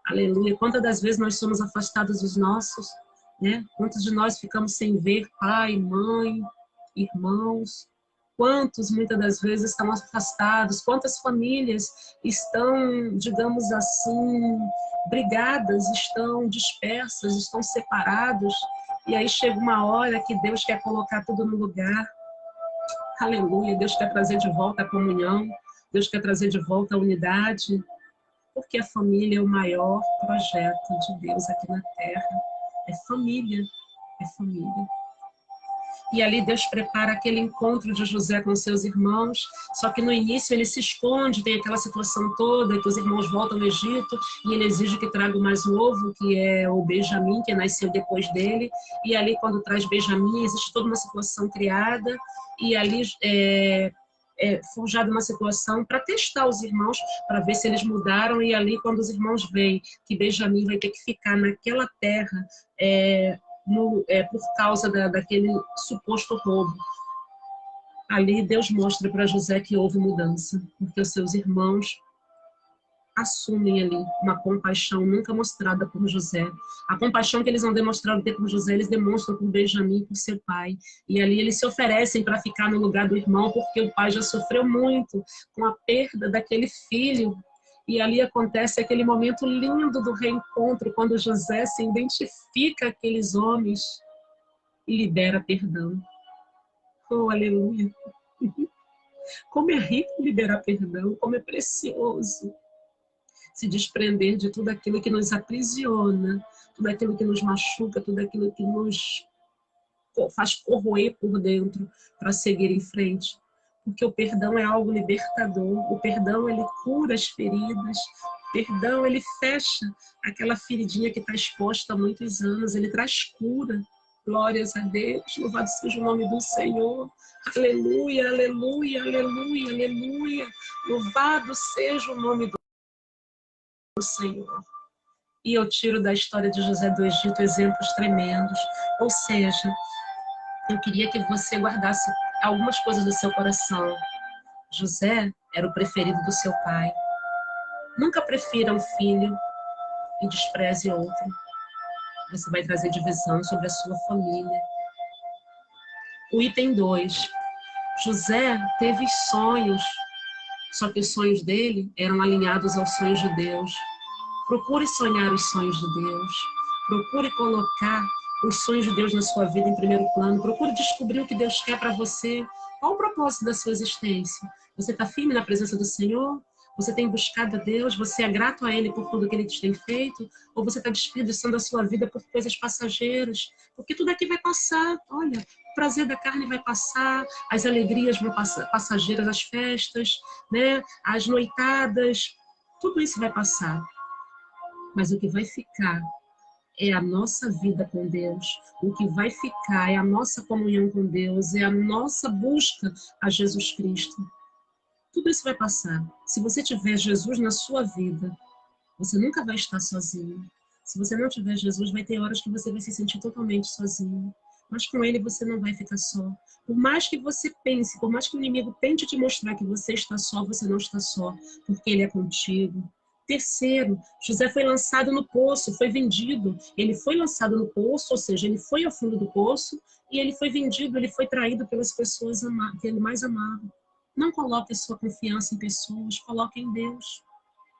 Aleluia. Quantas das vezes nós somos afastados dos nossos, né? Quantos de nós ficamos sem ver pai, mãe, irmãos? Quantos, muitas das vezes, estão afastados? Quantas famílias estão, digamos assim, brigadas, estão dispersas, estão separados? E aí chega uma hora que Deus quer colocar tudo no lugar. Aleluia. Deus quer trazer de volta a comunhão. Deus quer trazer de volta a unidade. Porque a família é o maior projeto de Deus aqui na Terra. É família. É família. E ali Deus prepara aquele encontro de José com seus irmãos, só que no início ele se esconde, tem aquela situação toda, que os irmãos voltam ao Egito, e ele exige que traga o mais novo, que é o Benjamim, que nasceu depois dele, e ali quando traz Benjamim, existe toda uma situação criada, e ali forjada uma situação para testar os irmãos, para ver se eles mudaram, e ali quando os irmãos veem que Benjamim vai ter que ficar naquela terra, por causa daquele suposto roubo. Ali Deus mostra para José que houve mudança, porque os seus irmãos assumem ali uma compaixão nunca mostrada por José. A compaixão que eles não demonstraram ter por José, eles demonstram por Benjamim e por seu pai. E ali eles se oferecem para ficar no lugar do irmão, porque o pai já sofreu muito com a perda daquele filho. E ali acontece aquele momento lindo do reencontro, quando José se identifica aqueles homens e libera perdão. Oh, aleluia! Como é rico liberar perdão, como é precioso se desprender de tudo aquilo que nos aprisiona, tudo aquilo que nos machuca, tudo aquilo que nos faz corroer por dentro para seguir em frente. Porque o perdão é algo libertador, o perdão ele cura as feridas, o perdão ele fecha aquela feridinha que está exposta há muitos anos, ele traz cura. Glórias a Deus, louvado seja o nome do Senhor. Aleluia, aleluia, aleluia, aleluia. Louvado seja o nome do Senhor. E eu tiro da história de José do Egito exemplos tremendos. Ou seja, eu queria que você guardasse algumas coisas do seu coração. José era o preferido do seu pai. Nunca prefira um filho e despreze outro. Você vai trazer divisão sobre a sua família. O item 2. José teve sonhos, só que os sonhos dele eram alinhados aos sonhos de Deus. Procure sonhar os sonhos de Deus. Procure colocar os sonhos de Deus na sua vida em primeiro plano. Procure descobrir o que Deus quer para você. Qual o propósito da sua existência? Você está firme na presença do Senhor? Você tem buscado a Deus? Você é grato a Ele por tudo que Ele te tem feito? Ou você está desperdiçando a sua vida por coisas passageiras? Porque tudo aqui vai passar. Olha, o prazer da carne vai passar, as alegrias vão passar, passageiras, as festas, né? As noitadas, tudo isso vai passar. Mas o que vai ficar é a nossa vida com Deus. O que vai ficar é a nossa comunhão com Deus, é a nossa busca a Jesus Cristo. Tudo isso vai passar. Se você tiver Jesus na sua vida, você nunca vai estar sozinho. Se você não tiver Jesus, vai ter horas que você vai se sentir totalmente sozinho. Mas com Ele você não vai ficar só. Por mais que você pense, por mais que o inimigo tente te mostrar que você está só, você não está só, porque Ele é contigo. Terceiro, José foi lançado no poço, foi vendido. Ele foi lançado no poço, ou seja, ele foi ao fundo do poço e ele foi vendido, ele foi traído pelas pessoas que ele mais amava. Não coloque sua confiança em pessoas, coloque em Deus.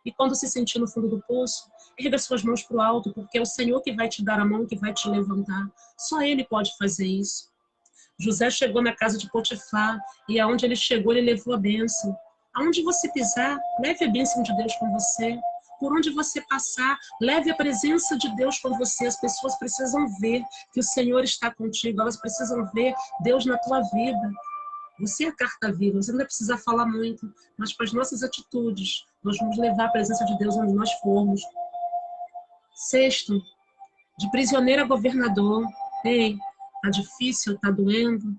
E quando se sentir no fundo do poço, erga suas mãos para o alto, porque é o Senhor que vai te dar a mão, que vai te levantar. Só Ele pode fazer isso. José chegou na casa de Potifar, e aonde ele chegou, ele levou a bênção. Aonde você pisar, leve a bênção de Deus com você. Por onde você passar, leve a presença de Deus com você. As pessoas precisam ver que o Senhor está contigo, elas precisam ver Deus na tua vida. Você é a carta viva, você não vai precisar falar muito, mas com as nossas atitudes, nós vamos levar a presença de Deus onde nós formos. Sexto, de prisioneiro a governador. Ei, tá difícil, tá doendo,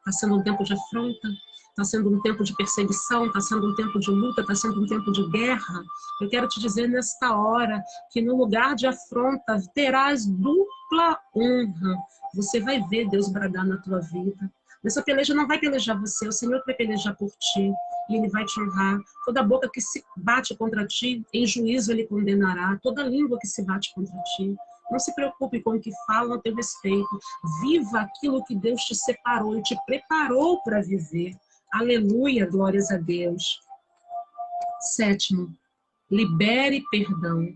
tá sendo um tempo de afronta, tá sendo um tempo de perseguição, tá sendo um tempo de luta, tá sendo um tempo de guerra. Eu quero te dizer nesta hora que no lugar de afronta terás dupla honra. Você vai ver Deus bradar na tua vida. Nessa peleja não vai pelejar você, é o Senhor que vai pelejar por ti. E Ele vai te honrar. Toda boca que se bate contra ti, em juízo Ele condenará. Toda língua que se bate contra ti. Não se preocupe com o que falam a teu respeito. Viva aquilo que Deus te separou e te preparou para viver. Aleluia, glórias a Deus. Sétimo, libere perdão.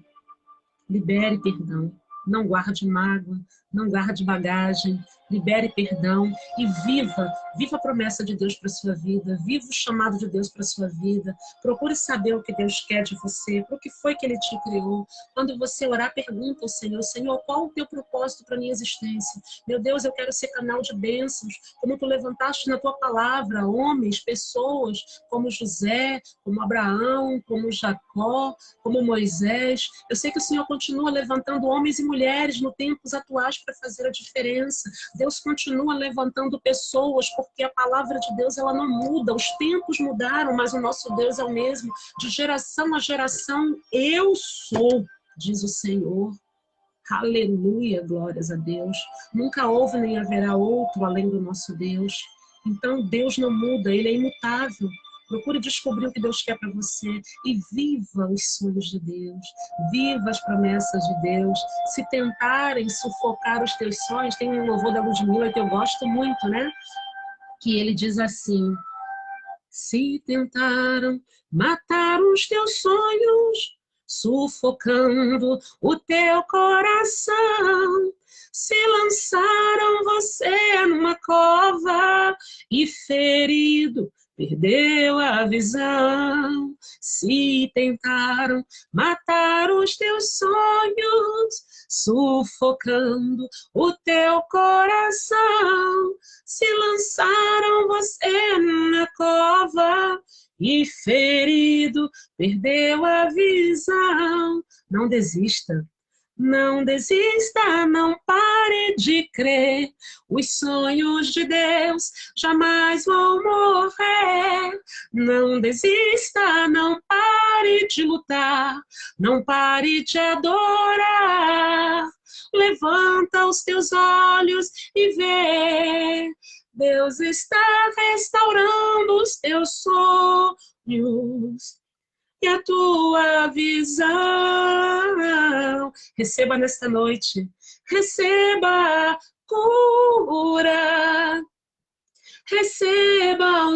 Libere perdão. Não guarde mágoa, não guarde bagagem. Libere perdão e viva a promessa de Deus para sua vida, viva o chamado de Deus para sua vida. Procure saber o que Deus quer de você, para o que foi que Ele te criou. Quando você orar, pergunta ao Senhor: Senhor, qual o teu propósito para a minha existência? Meu Deus, eu quero ser canal de bênçãos, como tu levantaste na tua palavra, homens, pessoas, como José, como Abraão, como Jacó, como Moisés. Eu sei que o Senhor continua levantando homens e mulheres no tempos atuais para fazer a diferença. Deus continua levantando pessoas, porque a palavra de Deus ela não muda. Os tempos mudaram, mas o nosso Deus é o mesmo. De geração a geração, eu sou, diz o Senhor. Aleluia, glórias a Deus. Nunca houve nem haverá outro além do nosso Deus. Então Deus não muda, Ele é imutável. Procure descobrir o que Deus quer para você e viva os sonhos de Deus, viva as promessas de Deus. Se tentarem sufocar os teus sonhos, tem um louvor da Ludmilla que eu gosto muito, né? Que ele diz assim: se tentaram matar os teus sonhos, sufocando o teu coração, se lançaram você numa cova e ferido perdeu a visão. Se tentaram matar os teus sonhos, sufocando o teu coração, se lançaram você na cova e ferido perdeu a visão. Não desista. Não desista, não pare de crer. Os sonhos de Deus jamais vão morrer. Não desista, não pare de lutar. Não pare de adorar. Levanta os teus olhos e vê. Deus está restaurando os teus sonhos. e a tua visão. Receba nesta noite, receba cura, receba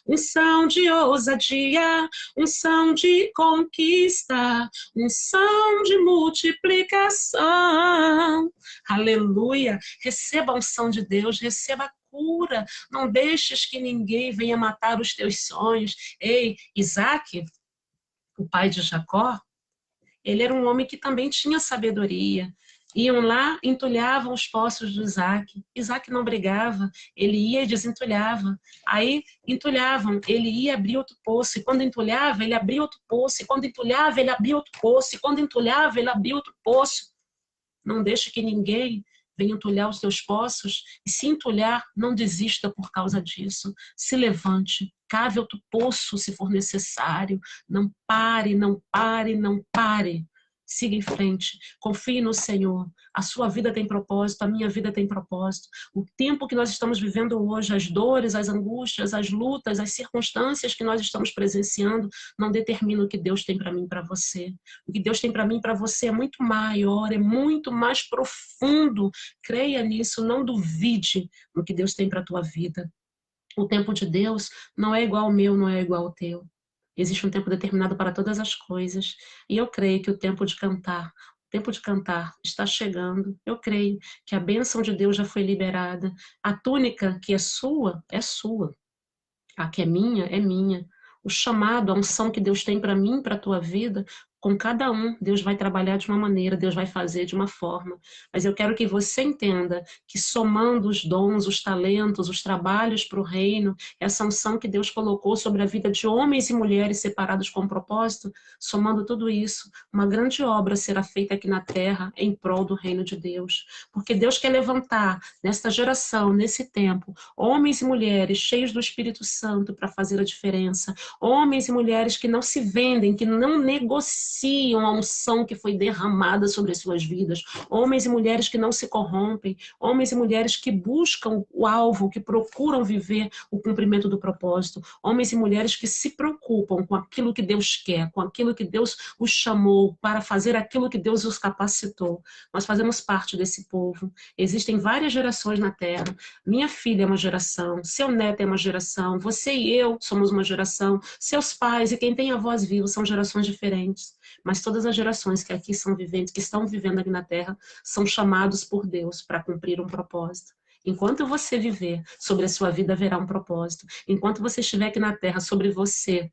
unção de ousadia, unção de conquista, unção de multiplicação. Aleluia! Receba a unção de Deus, receba a cura. Não deixes que ninguém venha matar os teus sonhos. Ei, Isaac, o pai de Jacó, ele era um homem que também tinha sabedoria. Iam lá, entulhavam os poços de Isaac. Isaac não brigava, ele ia e desentulhava. Aí entulhavam, ele ia abrir outro poço. E quando entulhava, ele abria outro poço. E quando entulhava, ele abria outro poço. E quando entulhava, ele abria outro poço. Não deixe que ninguém venha entulhar os teus poços. E se entulhar, não desista por causa disso. Se levante, cave outro poço se for necessário. Não pare, não pare, não pare. Siga em frente, confie no Senhor. A sua vida tem propósito, a minha vida tem propósito. O tempo que nós estamos vivendo hoje, as dores, as angústias, as lutas, as circunstâncias que nós estamos presenciando, não determina o que Deus tem para mim e para você. O que Deus tem para mim e para você é muito maior, é muito mais profundo. Creia nisso, não duvide no que Deus tem para a tua vida. O tempo de Deus não é igual ao meu, não é igual ao teu. Existe um tempo determinado para todas as coisas. E eu creio que o tempo de cantar está chegando. Eu creio que a bênção de Deus já foi liberada. A túnica que é sua, é sua. A que é minha. O chamado, a unção que Deus tem para mim, para a tua vida, com cada um, Deus vai trabalhar de uma maneira, Deus vai fazer de uma forma. Mas eu quero que você entenda que somando os dons, os talentos, os trabalhos para o reino, essa unção que Deus colocou sobre a vida de homens e mulheres separados com propósito, somando tudo isso, uma grande obra será feita aqui na terra em prol do reino de Deus. Porque Deus quer levantar nesta geração, nesse tempo, homens e mulheres cheios do Espírito Santo para fazer a diferença. Homens e mulheres que não se vendem, que não negociam a unção que foi derramada sobre as suas vidas. Homens e mulheres que não se corrompem. Homens e mulheres que buscam o alvo, que procuram viver o cumprimento do propósito. Homens e mulheres que se preocupam com aquilo que Deus quer, com aquilo que Deus os chamou para fazer aquilo que Deus os capacitou. Nós fazemos parte desse povo. Existem várias gerações na Terra. Minha filha é uma geração, seu neto é uma geração, você e eu somos uma geração, seus pais e quem tem avós vivos são gerações diferentes. Mas todas as gerações que aqui são viventes, que estão vivendo aqui na Terra, são chamados por Deus para cumprir um propósito. Enquanto você viver, sobre a sua vida haverá um propósito. Enquanto você estiver aqui na Terra, sobre você,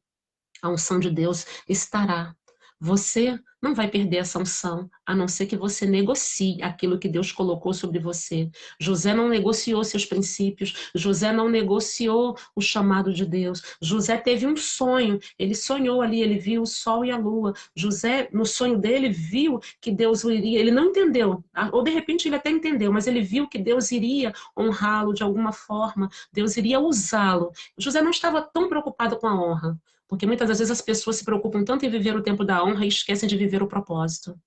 a unção de Deus estará. Você não vai perder essa unção, a não ser que você negocie aquilo que Deus colocou sobre você. José não negociou seus princípios, José não negociou o chamado de Deus. José teve um sonho, ele sonhou ali, ele viu o sol e a lua. José, no sonho dele, viu que Deus o iria, ele não entendeu, ou de repente ele até entendeu, mas ele viu que Deus iria honrá-lo de alguma forma, Deus iria usá-lo. José não estava tão preocupado com a honra, porque muitas das vezes as pessoas se preocupam tanto em viver o tempo da honra e esquecem de viver o propósito.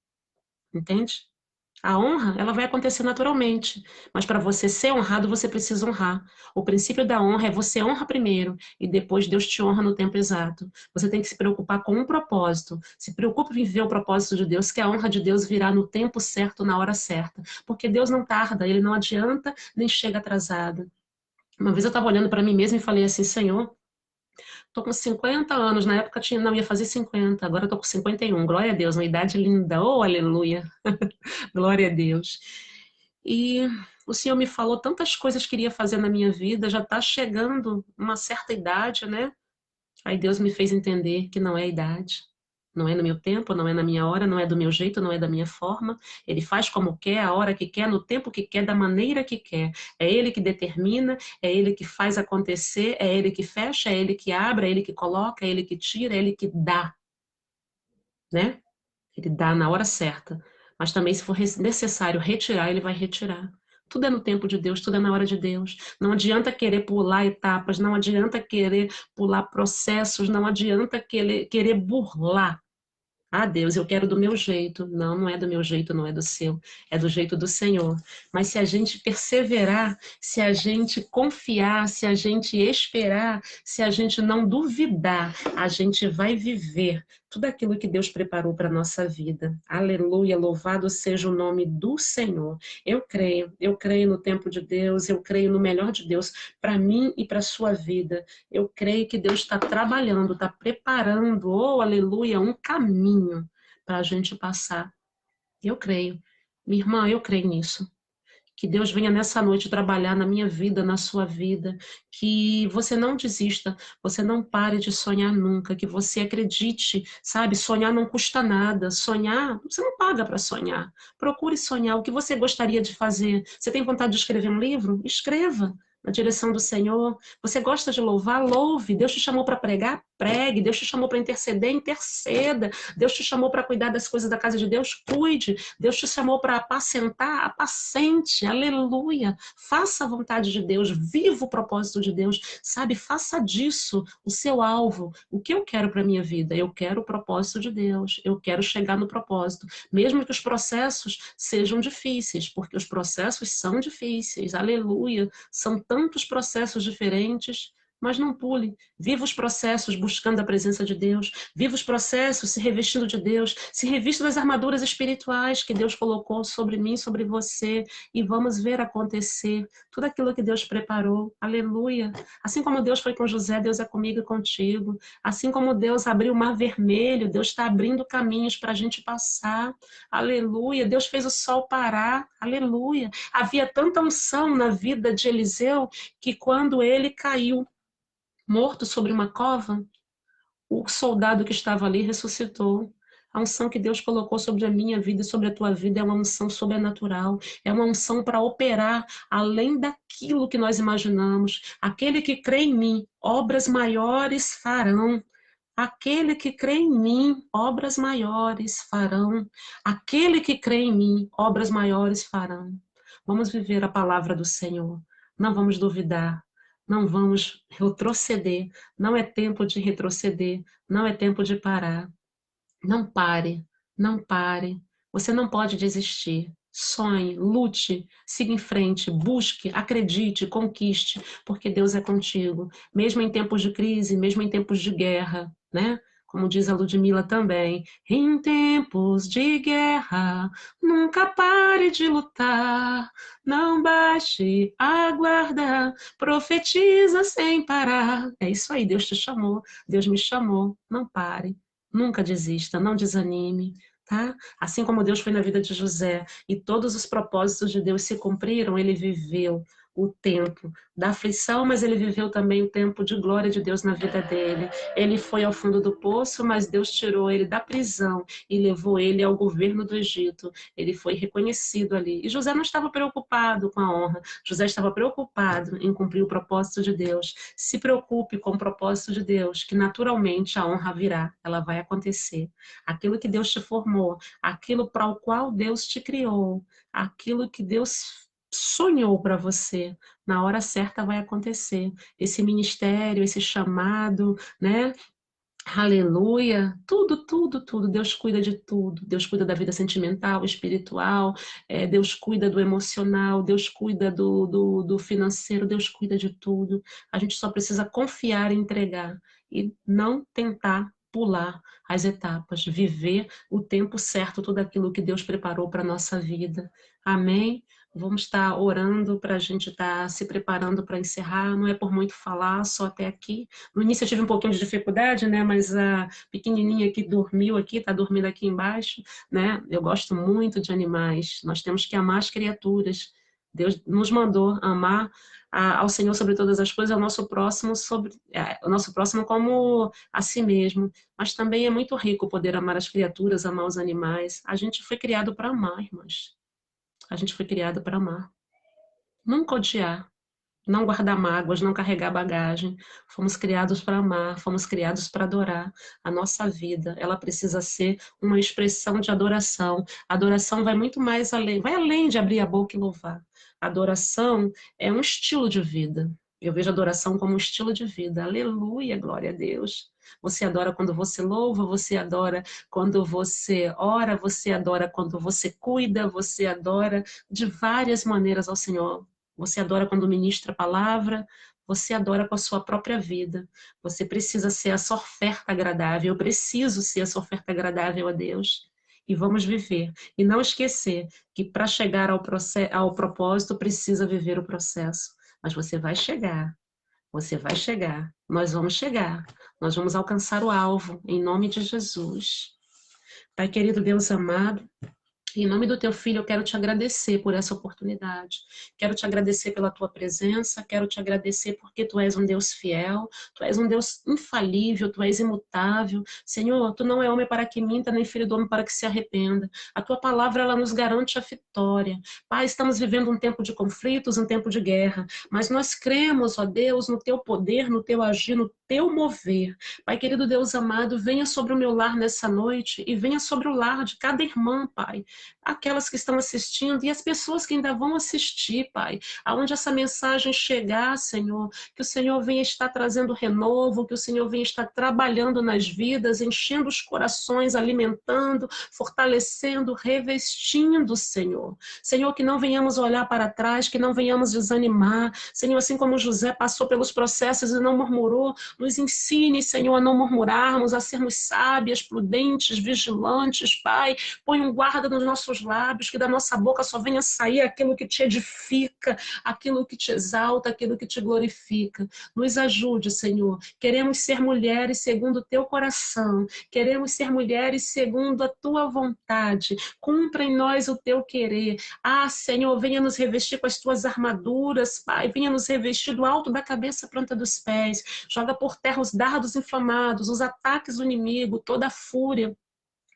Entende? A honra, ela vai acontecer naturalmente, mas para você ser honrado, você precisa honrar. O princípio da honra é você honra primeiro e depois Deus te honra no tempo exato. Você tem que se preocupar com um propósito. Se preocupe em viver o propósito de Deus, que a honra de Deus virá no tempo certo, na hora certa. Porque Deus não tarda, Ele não adianta nem chega atrasado. Uma vez eu estava olhando para mim mesma e falei assim, Senhor, tô com 50 anos, na época não ia fazer 50, agora tô com 51, glória a Deus, uma idade linda, oh aleluia, glória a Deus. E o Senhor me falou tantas coisas que queria fazer na minha vida, já tá chegando uma certa idade, né? Aí Deus me fez entender que não é a idade. Não é no meu tempo, não é na minha hora, não é do meu jeito, não é da minha forma. Ele faz como quer, a hora que quer, no tempo que quer, da maneira que quer. É Ele que determina, é Ele que faz acontecer, é Ele que fecha, é Ele que abre, é Ele que coloca, é Ele que tira, é Ele que dá. Né? Ele dá na hora certa. Mas também, se for necessário retirar, Ele vai retirar. Tudo é no tempo de Deus, tudo é na hora de Deus. Não adianta querer pular etapas, não adianta querer pular processos, não adianta querer burlar Ah, Deus, eu quero do meu jeito. Não, não é do meu jeito, não é do seu. É do jeito do Senhor. Mas se a gente perseverar, se a gente confiar, se a gente esperar, se a gente não duvidar, a gente vai viver tudo aquilo que Deus preparou para a nossa vida. Aleluia, louvado seja o nome do Senhor. Eu creio no tempo de Deus, eu creio no melhor de Deus para mim e para a sua vida. Eu creio que Deus está trabalhando, está preparando, oh, aleluia, um caminho para a gente passar. Eu creio. Minha irmã, eu creio nisso. Que Deus venha nessa noite trabalhar na minha vida, na sua vida. Que você não desista, você não pare de sonhar nunca. Que você acredite, sabe? Sonhar não custa nada. Sonhar, você não paga para sonhar. Procure sonhar o que você gostaria de fazer. Você tem vontade de escrever um livro? Escreva. Na direção do Senhor. Você gosta de louvar? Louve. Deus te chamou para pregar? Pregue. Deus te chamou para interceder? Interceda. Deus te chamou para cuidar das coisas da casa de Deus? Cuide. Deus te chamou para apacentar? Apacente. Aleluia. Faça a vontade de Deus. Viva o propósito de Deus. Sabe, faça disso o seu alvo. O que eu quero para minha vida? Eu quero o propósito de Deus. Eu quero chegar no propósito. Mesmo que os processos sejam difíceis, porque os processos são difíceis. Aleluia. São tantos processos diferentes, mas não pule. Viva os processos buscando a presença de Deus. Viva os processos se revestindo de Deus. Se revista das armaduras espirituais que Deus colocou sobre mim, sobre você. E vamos ver acontecer tudo aquilo que Deus preparou. Aleluia. Assim como Deus foi com José, Deus é comigo e contigo. Assim como Deus abriu o mar vermelho, Deus está abrindo caminhos para a gente passar. Aleluia. Deus fez o sol parar. Aleluia. Havia tanta unção na vida de Eliseu que quando ele caiu morto sobre uma cova, o soldado que estava ali ressuscitou. A unção que Deus colocou sobre a minha vida e sobre a tua vida é uma unção sobrenatural, é uma unção para operar além daquilo que nós imaginamos. Aquele que crê em mim, obras maiores farão. Aquele que crê em mim, obras maiores farão. Aquele que crê em mim, obras maiores farão. Vamos viver a palavra do Senhor. Não vamos duvidar. Não vamos retroceder. Não é tempo de retroceder. Não é tempo de parar. Não pare. Não pare. Você não pode desistir. Sonhe, lute, siga em frente, busque, acredite, conquiste, porque Deus é contigo. Mesmo em tempos de crise, mesmo em tempos de guerra, né? Como diz a Ludmilla também, em tempos de guerra, nunca pare de lutar, não baixe a guarda, profetiza sem parar. É isso aí, Deus te chamou, Deus me chamou, não pare, nunca desista, não desanime, tá? Assim como Deus foi na vida de José e todos os propósitos de Deus se cumpriram, ele viveu o tempo da aflição, mas ele viveu também o tempo de glória de Deus na vida dele. Ele foi ao fundo do poço, mas Deus tirou ele da prisão e levou ele ao governo do Egito. Ele foi reconhecido ali. E José não estava preocupado com a honra. José estava preocupado em cumprir o propósito de Deus. Se preocupe com o propósito de Deus, que naturalmente a honra virá, ela vai acontecer. Aquilo que Deus te formou, aquilo para o qual Deus te criou, aquilo que Deus sonhou para você, na hora certa vai acontecer. Esse ministério, esse chamado, né? Aleluia, tudo, tudo, tudo. Deus cuida de tudo. Deus cuida da vida sentimental, espiritual, Deus cuida do emocional, Deus cuida do financeiro, Deus cuida de tudo. A gente só precisa confiar e entregar e não tentar pular as etapas, viver o tempo certo, tudo aquilo que Deus preparou para a nossa vida. Amém? Vamos estar orando para a gente estar se preparando para encerrar. Não é por muito falar, só até aqui. No início eu tive um pouquinho de dificuldade, né? Mas a pequenininha que dormiu aqui, está dormindo aqui embaixo, né? Eu gosto muito de animais. Nós temos que amar as criaturas. Deus nos mandou amar ao Senhor sobre todas as coisas, ao nosso próximo o nosso próximo como a si mesmo. Mas também é muito rico poder amar as criaturas, amar os animais. A gente foi criado para amar, irmãs. A gente foi criado para amar. Nunca odiar. Não guardar mágoas, não carregar bagagem. Fomos criados para amar, fomos criados para adorar. A nossa vida, ela precisa ser uma expressão de adoração. A adoração vai muito mais além, vai além de abrir a boca e louvar. A adoração é um estilo de vida. Eu vejo adoração como um estilo de vida. Aleluia, glória a Deus. Você adora quando você louva, você adora quando você ora, você adora quando você cuida, você adora de várias maneiras ao Senhor. Você adora quando ministra a palavra, você adora com a sua própria vida. Você precisa ser essa oferta agradável. Eu preciso ser essa oferta agradável a Deus. E vamos viver. E não esquecer que para chegar ao propósito precisa viver o processo. Mas você vai chegar, você vai chegar, nós vamos chegar, nós vamos alcançar o alvo, em nome de Jesus. Pai querido, Deus amado, em nome do teu filho, eu quero te agradecer por essa oportunidade. Quero te agradecer pela tua presença, quero te agradecer porque tu és um Deus fiel, tu és um Deus infalível, tu és imutável. Senhor, tu não é homem para que minta, nem filho do homem para que se arrependa. A tua palavra, ela nos garante a vitória. Pai, estamos vivendo um tempo de conflitos, um tempo de guerra, mas nós cremos, ó Deus, no teu poder, no teu agir, no teu mover. Pai querido Deus amado, venha sobre o meu lar nessa noite e venha sobre o lar de cada irmã, Pai, aquelas que estão assistindo e as pessoas que ainda vão assistir, Pai, aonde essa mensagem chegar, Senhor, que o Senhor venha estar trazendo renovo, que o Senhor venha estar trabalhando nas vidas, enchendo os corações, alimentando, fortalecendo, revestindo, Senhor. Senhor, que não venhamos olhar para trás, que não venhamos desanimar, Senhor, assim como José passou pelos processos e não murmurou, nos ensine, Senhor, a não murmurarmos, a sermos sábias, prudentes, vigilantes, Pai. Põe um guarda nos nossos lábios, que da nossa boca só venha sair aquilo que te edifica, aquilo que te exalta, aquilo que te glorifica. Nos ajude, Senhor. Queremos ser mulheres segundo o teu coração. Queremos ser mulheres segundo a tua vontade. Cumpra em nós o teu querer. Ah, Senhor, venha nos revestir com as tuas armaduras, Pai. Venha nos revestir do alto da cabeça à planta dos pés. Joga por terra os dardos inflamados, os ataques do inimigo, toda a fúria.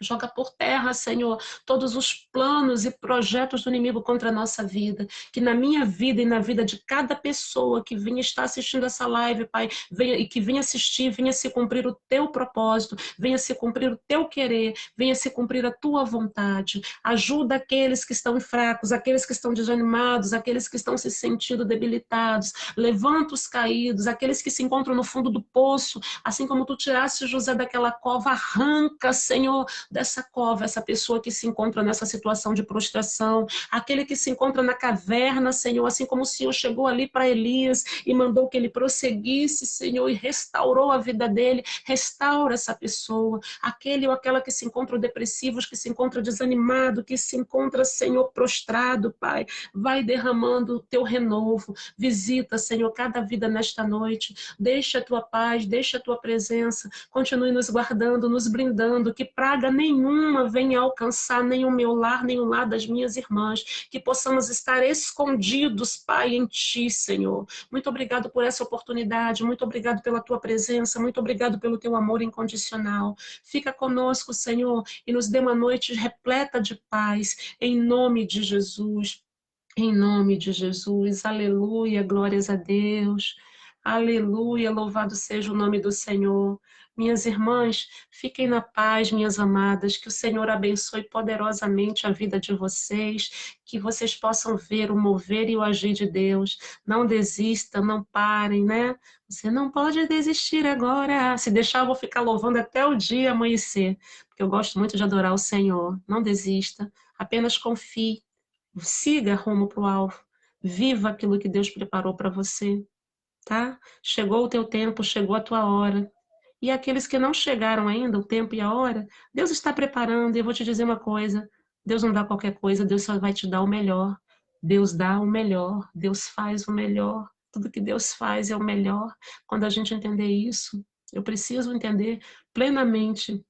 Joga por terra, Senhor, todos os planos e projetos do inimigo contra a nossa vida. Que na minha vida e na vida de cada pessoa que venha estar assistindo essa live, Pai, venha, e que venha assistir, venha se cumprir o teu propósito, venha se cumprir o teu querer, venha se cumprir a tua vontade. Ajuda aqueles que estão fracos, aqueles que estão desanimados, aqueles que estão se sentindo debilitados. Levanta os caídos, aqueles que se encontram no fundo do poço, assim como tu tiraste José daquela cova, arranca, Senhor, dessa cova, essa pessoa que se encontra nessa situação de prostração, aquele que se encontra na caverna, Senhor, assim como o Senhor chegou ali para Elias e mandou que ele prosseguisse, Senhor, e restaurou a vida dele, restaura essa pessoa, aquele ou aquela que se encontra depressivos, que se encontra desanimado, que se encontra, Senhor, prostrado, Pai, vai derramando o teu renovo, visita, Senhor, cada vida nesta noite, deixa a tua paz, deixa a tua presença, continue nos guardando, nos blindando, que praga nenhuma venha alcançar nem o meu lar, nem o lar das minhas irmãs, que possamos estar escondidos, Pai, em Ti, Senhor. Muito obrigado por essa oportunidade, muito obrigado pela Tua presença, muito obrigado pelo Teu amor incondicional. Fica conosco, Senhor, e nos dê uma noite repleta de paz, em nome de Jesus. Em nome de Jesus, aleluia, glórias a Deus, aleluia, louvado seja o nome do Senhor. Minhas irmãs, fiquem na paz, minhas amadas, que o Senhor abençoe poderosamente a vida de vocês, que vocês possam ver o mover e o agir de Deus. Não desistam, não parem, né? Você não pode desistir agora. Se deixar, eu vou ficar louvando até o dia amanhecer, porque eu gosto muito de adorar o Senhor. Não desista, apenas confie. Siga rumo para o alvo. Viva aquilo que Deus preparou para você, tá? Chegou o teu tempo, chegou a tua hora. E aqueles que não chegaram ainda, o tempo e a hora, Deus está preparando. E eu vou te dizer uma coisa: Deus não dá qualquer coisa, Deus só vai te dar o melhor. Deus dá o melhor, Deus faz o melhor. Tudo que Deus faz é o melhor. Quando a gente entender isso, eu preciso entender plenamente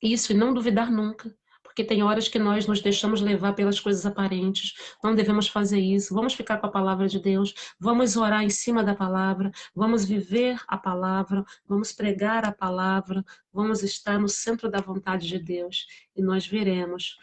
isso e não duvidar nunca. Porque tem horas que nós nos deixamos levar pelas coisas aparentes. Não devemos fazer isso. Vamos ficar com a palavra de Deus. Vamos orar em cima da palavra. Vamos viver a palavra. Vamos pregar a palavra. Vamos estar no centro da vontade de Deus. E nós veremos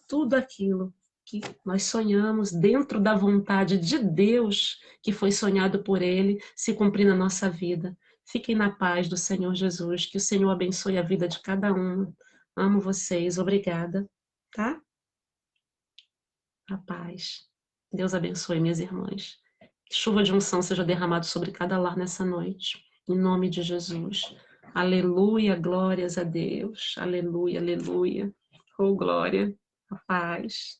tudo aquilo que nós sonhamos dentro da vontade de Deus, que foi sonhado por Ele, se cumprir na nossa vida. Fiquem na paz do Senhor Jesus, que o Senhor abençoe a vida de cada um. Amo vocês, obrigada, tá? A paz. Deus abençoe minhas irmãs. Chuva de unção seja derramado sobre cada lar nessa noite, em nome de Jesus. Aleluia, glórias a Deus. Aleluia, aleluia. Oh, glória, a paz.